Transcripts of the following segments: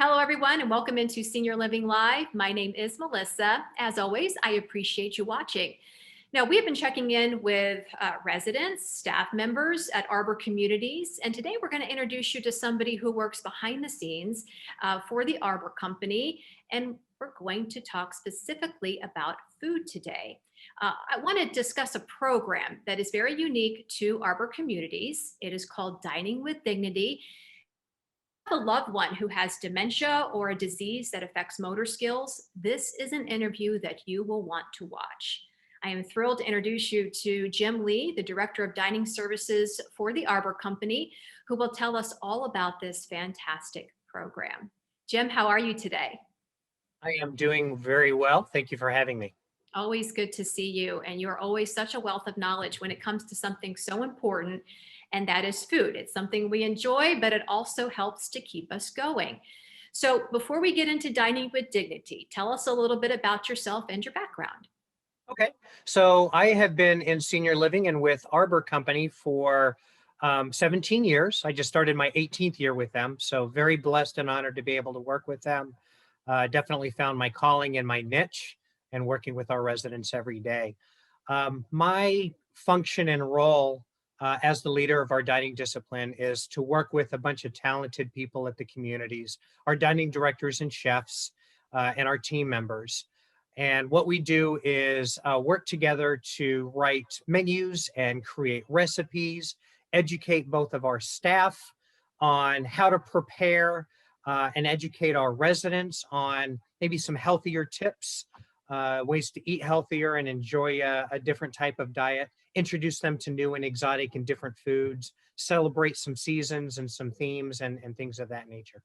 Hello, everyone, and welcome into Senior Living Live. My name is Melissa. As always, I appreciate you watching. Now, we have been checking in with residents, staff members at Arbor Communities, and today we're going to introduce you to somebody who works behind the scenes for the Arbor Company, and we're going to talk specifically about food today. I want to discuss a program that is very unique to Arbor Communities. It is called Dining with Dignity. A loved one who has dementia or a disease that affects motor skills, this is an interview that you will want to watch. I am thrilled to introduce you to Jim Lee, the Director of Dining Services for the Arbor Company, who will tell us all about this fantastic program. Jim, how are you today? I am doing very well. Thank you for having me. Always good to see you. And you're always such a wealth of knowledge when it comes to something so important, and that is food. It's something we enjoy, but it also helps to keep us going. So before we get into dining with dignity, tell us a little bit about yourself and your background. Okay. So I have been in senior living and with Arbor Company for 17 years. I just started my 18th year with them. So very blessed and honored to be able to work with them. Definitely found my calling and my niche and working with our residents every day. My function and role as the leader of our dining discipline is to work with a bunch of talented people at the communities, our dining directors and chefs, and our team members. And what we do is work together to write menus and create recipes, educate both of our staff on how to prepare and educate our residents on maybe some healthier tips, ways to eat healthier and enjoy a different type of diet, introduce them to new and exotic and different foods, celebrate some seasons and some themes and things of that nature.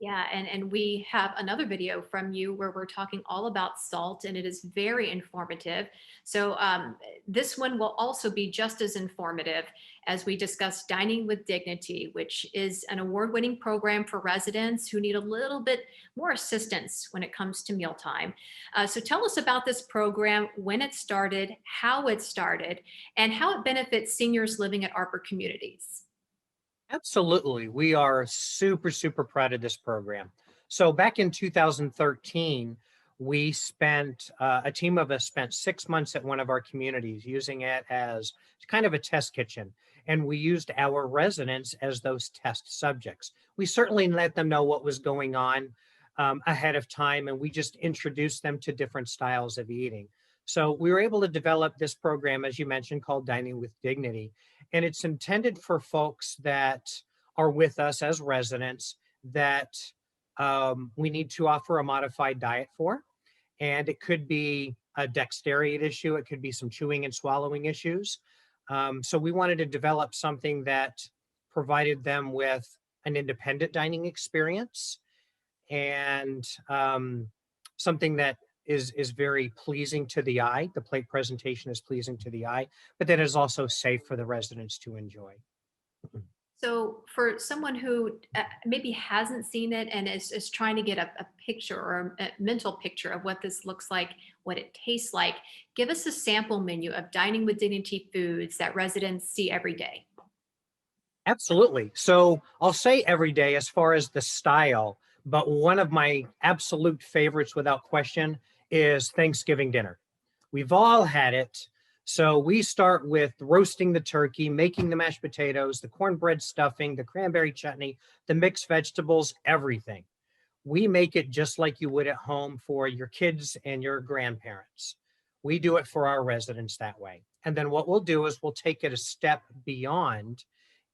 Yeah, and we have another video from you where we're talking all about salt, and it is very informative. So this one will also be just as informative as we discuss Dining with Dignity, which is an award-winning program for residents who need a little bit more assistance when it comes to mealtime. So tell us about this program, when it started, and how it benefits seniors living at Arbor Communities. Absolutely. We are super, super proud of this program. So back in 2013, a team of us spent 6 months at one of our communities using it as kind of a test kitchen. And we used our residents as those test subjects. We certainly let them know what was going on ahead of time, and we just introduced them to different styles of eating. So we were able to develop this program, as you mentioned, called Dining with Dignity. And it's intended for folks that are with us as residents that we need to offer a modified diet for. And it could be a dexterity issue, it could be some chewing and swallowing issues. So we wanted to develop something that provided them with an independent dining experience and something that is very pleasing to the eye. The plate presentation is pleasing to the eye, but that is also safe for the residents to enjoy. So, for someone who maybe hasn't seen it and is trying to get a picture or a mental picture of what this looks like, what it tastes like, give us a sample menu of Dining with Dignity foods that residents see every day. Absolutely. So I'll say every day as far as the style, but one of my absolute favorites without question is Thanksgiving dinner. We've all had it. So we start with roasting the turkey, making the mashed potatoes, the cornbread stuffing, the cranberry chutney, the mixed vegetables, everything. We make it just like you would at home for your kids and your grandparents. We do it for our residents that way. And then what we'll do is we'll take it a step beyond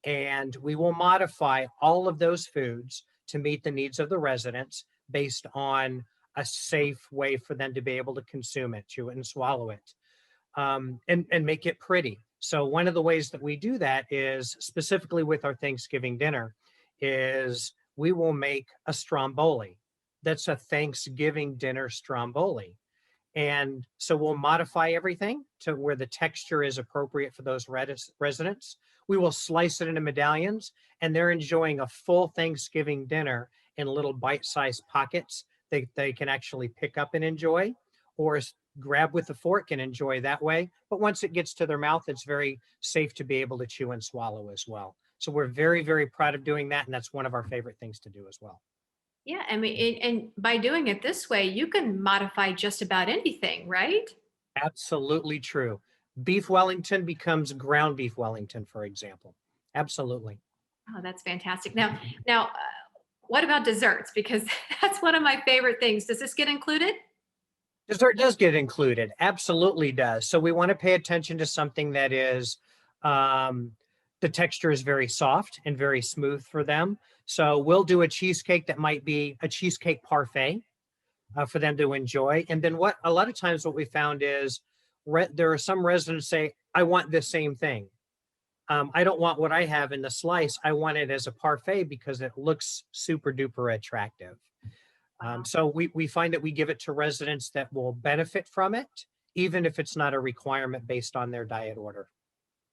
and we will modify all of those foods to meet the needs of the residents based on a safe way for them to be able to consume it, chew it, and swallow it, and make it pretty. So one of the ways that we do that is specifically with our Thanksgiving dinner is we will make a stromboli. That's a Thanksgiving dinner stromboli. And so we'll modify everything to where the texture is appropriate for those residents. We will slice it into medallions, and they're enjoying a full Thanksgiving dinner in little bite-sized pockets they can actually pick up and enjoy, or grab with a fork and enjoy that way. But once it gets to their mouth, it's very safe to be able to chew and swallow as well. So we're very, very proud of doing that, and that's one of our favorite things to do as well. Yeah, I mean, and by doing it this way, you can modify just about anything, right? Absolutely true. Beef Wellington becomes ground beef Wellington, for example. Absolutely. Oh, that's fantastic. Now, what about desserts? Because that's one of my favorite things. Does this get included? Dessert does get included. Absolutely does. So we want to pay attention to something that is um, the texture is very soft and very smooth for them. So we'll do a cheesecake that might be a cheesecake parfait for them to enjoy. And then what a lot of times what we found is there are some residents say, I want the same thing. I don't want what I have in the slice. I want it as a parfait because it looks super duper attractive. Wow. So we find that we give it to residents that will benefit from it, even if it's not a requirement based on their diet order.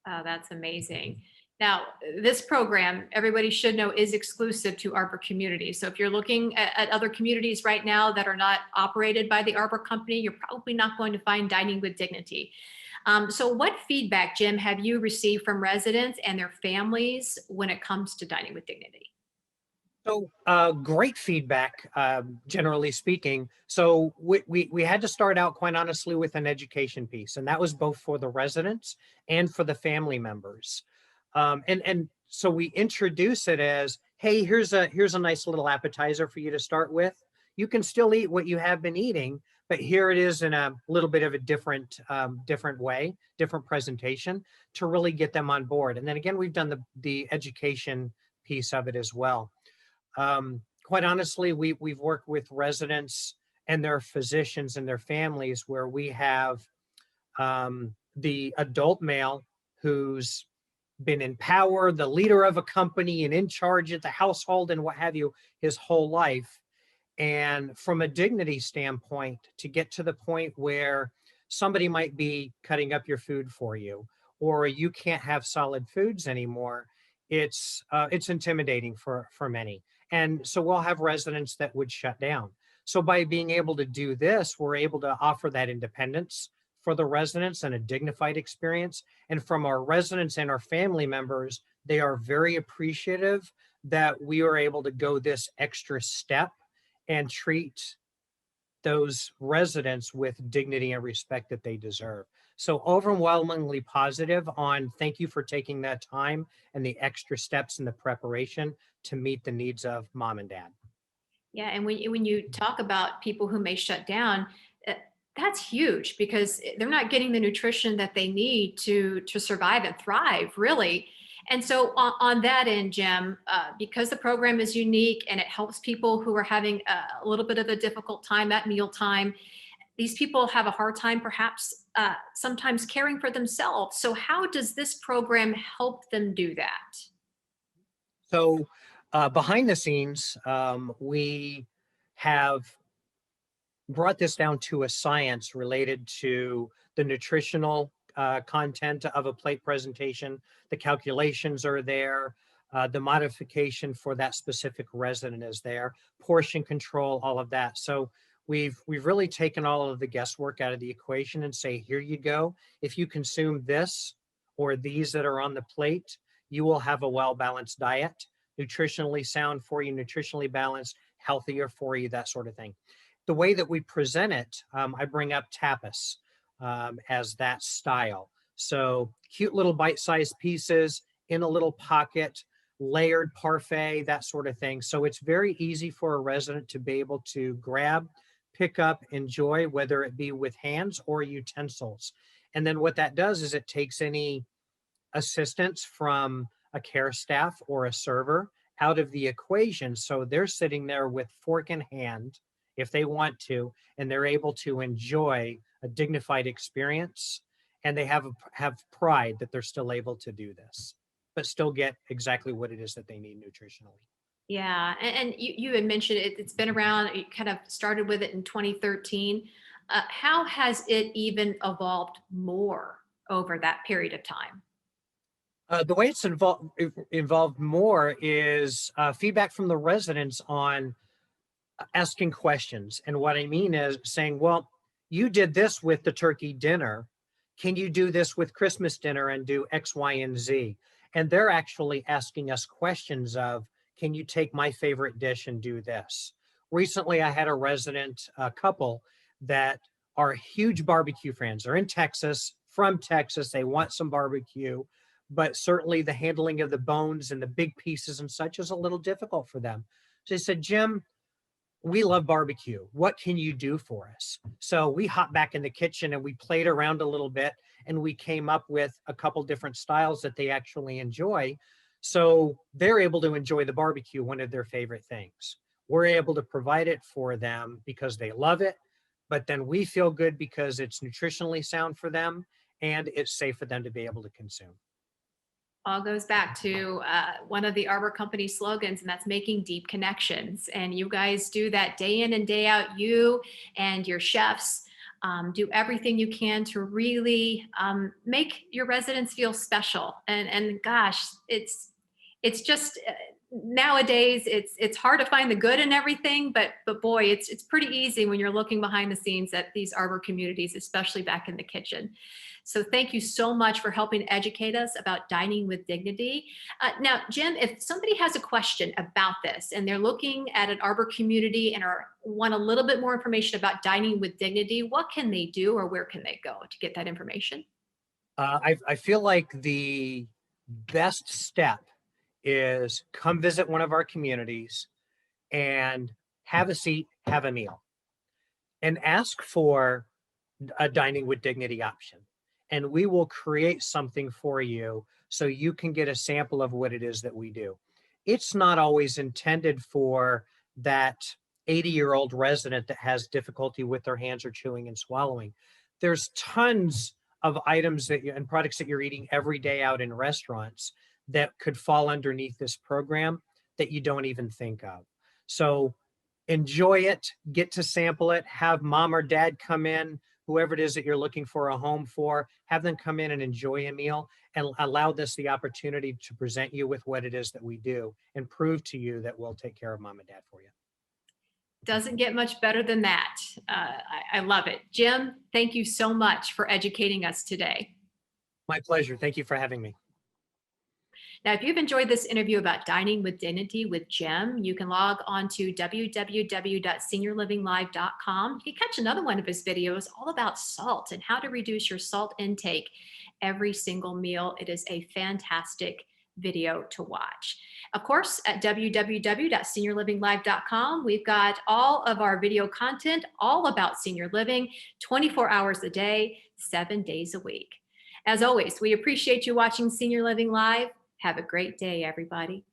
Oh, that's amazing. Now, this program, everybody should know, is exclusive to Arbor Community. So if you're looking at other communities right now that are not operated by the Arbor Company, you're probably not going to find Dining with Dignity. So what feedback, Jim, have you received from residents and their families when it comes to Dining with Dignity? So great feedback, generally speaking. So we had to start out, quite honestly, with an education piece, and that was both for the residents and for the family members. And so we introduce it as, hey, here's a nice little appetizer for you to start with. You can still eat what you have been eating, but here it is in a little bit of a different way, different presentation to really get them on board. And then again, we've done the education piece of it as well. Quite honestly, we've worked with residents and their physicians and their families where we have the adult male who's been in power, the leader of a company and in charge of the household and what have you his whole life. And from a dignity standpoint, to get to the point where somebody might be cutting up your food for you, or you can't have solid foods anymore, it's intimidating for many. And so we'll have residents that would shut down. So by being able to do this, we're able to offer that independence for the residents and a dignified experience. And from our residents and our family members, they are very appreciative that we are able to go this extra step and treat those residents with dignity and respect that they deserve. So overwhelmingly positive on thank you for taking that time and the extra steps in the preparation to meet the needs of mom and dad. Yeah, and when you talk about people who may shut down, uh, that's huge because they're not getting the nutrition that they need to survive and thrive, really. And so on that end, Jim, because the program is unique and it helps people who are having a little bit of a difficult time at mealtime, these people have a hard time, perhaps sometimes caring for themselves. So how does this program help them do that? So behind the scenes, we have brought this down to a science related to the nutritional content of a plate presentation. The calculations are there. The modification for that specific resident is there. Portion control, all of that. So we've really taken all of the guesswork out of the equation and say, here you go. If you consume this or these that are on the plate, you will have a well-balanced diet, nutritionally sound for you, nutritionally balanced, healthier for you, that sort of thing. The way that we present it, I bring up tapas as that style. So cute little bite-sized pieces in a little pocket, layered parfait, that sort of thing. So it's very easy for a resident to be able to grab, pick up, enjoy, whether it be with hands or utensils. And then what that does is it takes any assistance from a care staff or a server out of the equation. So they're sitting there with fork in hand if they want to, and they're able to enjoy a dignified experience. And they have pride that they're still able to do this, but still get exactly what it is that they need nutritionally. Yeah, and you had mentioned it's been around. You kind of started with it in 2013. How has it even evolved more over that period of time? The way it's involved more is feedback from the residents on asking questions. And what I mean is saying, well, you did this with the turkey dinner. Can you do this with Christmas dinner and do X, Y, and Z? And they're actually asking us questions of, can you take my favorite dish and do this? Recently, I had a resident couple that are huge barbecue fans. They're in Texas, from Texas. They want some barbecue, but certainly the handling of the bones and the big pieces and such is a little difficult for them. So they said, Jim, we love barbecue. What can you do for us? So we hopped back in the kitchen and we played around a little bit and we came up with a couple different styles that they actually enjoy. So they're able to enjoy the barbecue, one of their favorite things. We're able to provide it for them because they love it, but then we feel good because it's nutritionally sound for them and it's safe for them to be able to consume. All goes back to one of the Arbor Company slogans, and that's making deep connections. And you guys do that day in and day out. You and your chefs do everything you can to really make your residents feel special. And gosh, it's just nowadays it's hard to find the good in everything, but boy, it's pretty easy when you're looking behind the scenes at these Arbor communities, especially back in the kitchen. So thank you so much for helping educate us about dining with dignity. Now, Jim, if somebody has a question about this and they're looking at an Arbor community and want a little bit more information about dining with dignity, what can they do or where can they go to get that information? I feel like the best step is come visit one of our communities and have a seat, have a meal, and ask for a dining with dignity option. And we will create something for you so you can get a sample of what it is that we do. It's not always intended for that 80-year-old resident that has difficulty with their hands or chewing and swallowing. There's tons of items and products that you're eating every day out in restaurants that could fall underneath this program that you don't even think of. So enjoy it, get to sample it, have mom or dad come in, whoever it is that you're looking for a home for, have them come in and enjoy a meal and allow this the opportunity to present you with what it is that we do and prove to you that we'll take care of mom and dad for you. Doesn't get much better than that. I love it. Jim, thank you so much for educating us today. My pleasure. Thank you for having me. Now, if you've enjoyed this interview about dining with dignity with Jim, you can log on to www.seniorlivinglive.com. You can catch another one of his videos all about salt and how to reduce your salt intake every single meal. It is a fantastic video to watch. Of course, at www.seniorlivinglive.com, we've got all of our video content all about senior living, 24 hours a day, 7 days a week. As always, we appreciate you watching Senior Living Live. Have a great day, everybody.